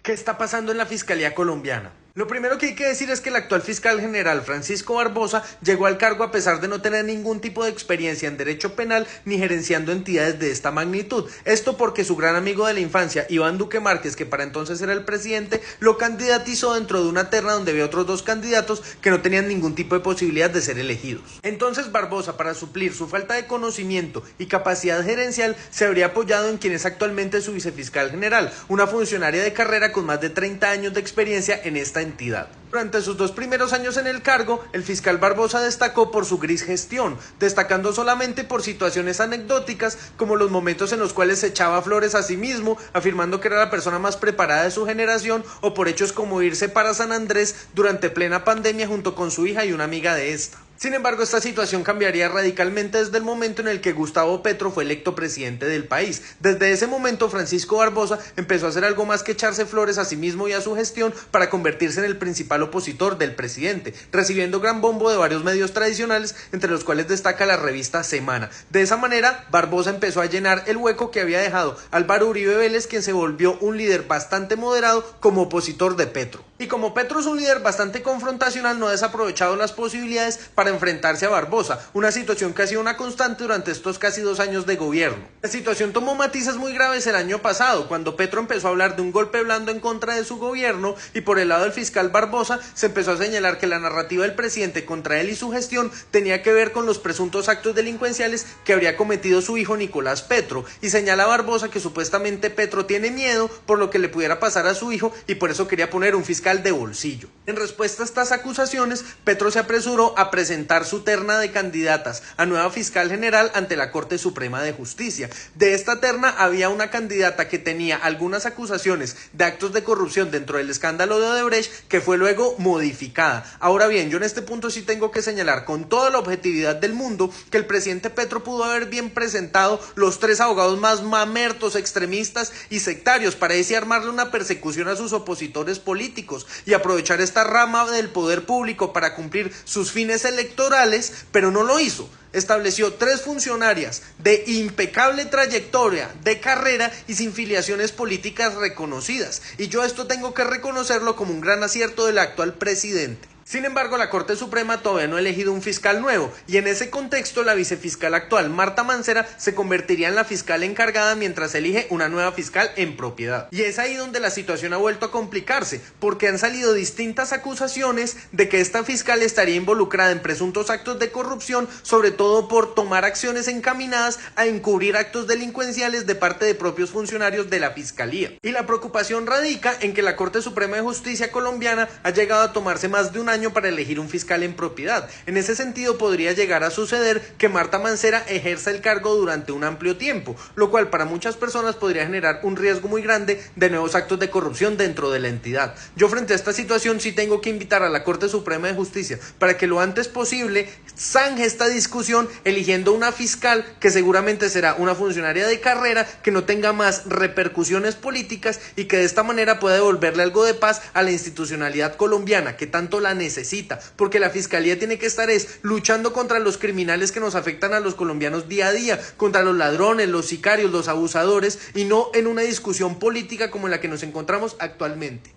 ¿Qué está pasando en la Fiscalía colombiana? Lo primero que hay que decir es que el actual fiscal general Francisco Barbosa llegó al cargo a pesar de no tener ningún tipo de experiencia en derecho penal ni gerenciando entidades de esta magnitud. Esto porque su gran amigo de la infancia, Iván Duque Márquez, que para entonces era el presidente, lo candidatizó dentro de una terna donde había otros dos candidatos que no tenían ningún tipo de posibilidad de ser elegidos. Entonces Barbosa, para suplir su falta de conocimiento y capacidad gerencial, se habría apoyado en quien es actualmente su vicefiscal general, una funcionaria de carrera con más de 30 años de experiencia en esta entidad. Durante sus 2 primeros años en el cargo, el fiscal Barbosa destacó por su gris gestión, destacando solamente por situaciones anecdóticas como los momentos en los cuales se echaba flores a sí mismo, afirmando que era la persona más preparada de su generación, o por hechos como irse para San Andrés durante plena pandemia junto con su hija y una amiga de esta. Sin embargo, esta situación cambiaría radicalmente desde el momento en el que Gustavo Petro fue electo presidente del país. Desde ese momento, Francisco Barbosa empezó a hacer algo más que echarse flores a sí mismo y a su gestión para convertirse en el principal opositor del presidente, recibiendo gran bombo de varios medios tradicionales, entre los cuales destaca la revista Semana. De esa manera, Barbosa empezó a llenar el hueco que había dejado Álvaro Uribe Vélez, quien se volvió un líder bastante moderado como opositor de Petro. Y como Petro es un líder bastante confrontacional, no ha desaprovechado las posibilidades para enfrentarse a Barbosa, una situación que ha sido una constante durante estos casi 2 años de gobierno. La situación tomó matices muy graves el año pasado, cuando Petro empezó a hablar de un golpe blando en contra de su gobierno, y por el lado del fiscal Barbosa se empezó a señalar que la narrativa del presidente contra él y su gestión tenía que ver con los presuntos actos delincuenciales que habría cometido su hijo Nicolás Petro, y señala a Barbosa que supuestamente Petro tiene miedo por lo que le pudiera pasar a su hijo y por eso quería poner un fiscal de bolsillo. En respuesta a estas acusaciones, Petro se apresuró a presentar su terna de candidatas a nueva fiscal general ante la Corte Suprema de Justicia. De esta terna había una candidata que tenía algunas acusaciones de actos de corrupción dentro del escándalo de Odebrecht, que fue luego modificada. Ahora bien, yo en este punto sí tengo que señalar con toda la objetividad del mundo que el presidente Petro pudo haber bien presentado los 3 abogados más mamertos, extremistas y sectarios para así armarle una persecución a sus opositores políticos y aprovechar esta rama del poder público para cumplir sus fines electorales, pero no lo hizo. Estableció 3 funcionarias de impecable trayectoria de carrera y sin filiaciones políticas reconocidas, y yo esto tengo que reconocerlo como un gran acierto del actual presidente. Sin embargo, la Corte Suprema todavía no ha elegido un fiscal nuevo, y en ese contexto la vicefiscal actual, Marta Mancera, se convertiría en la fiscal encargada mientras elige una nueva fiscal en propiedad. Y es ahí donde la situación ha vuelto a complicarse, porque han salido distintas acusaciones de que esta fiscal estaría involucrada en presuntos actos de corrupción, sobre todo por tomar acciones encaminadas a encubrir actos delincuenciales de parte de propios funcionarios de la fiscalía. Y la preocupación radica en que la Corte Suprema de Justicia colombiana ha llegado a tomarse más de un año para elegir un fiscal en propiedad. En ese sentido, podría llegar a suceder que Marta Mancera ejerza el cargo durante un amplio tiempo, lo cual para muchas personas podría generar un riesgo muy grande de nuevos actos de corrupción dentro de la entidad. Yo frente a esta situación sí tengo que invitar a la Corte Suprema de Justicia para que lo antes posible zanje esta discusión eligiendo una fiscal que seguramente será una funcionaria de carrera que no tenga más repercusiones políticas y que de esta manera pueda devolverle algo de paz a la institucionalidad colombiana que tanto la necesita, porque la fiscalía tiene que estar luchando contra los criminales que nos afectan a los colombianos día a día, contra los ladrones, los sicarios, los abusadores, y no en una discusión política como la que nos encontramos actualmente.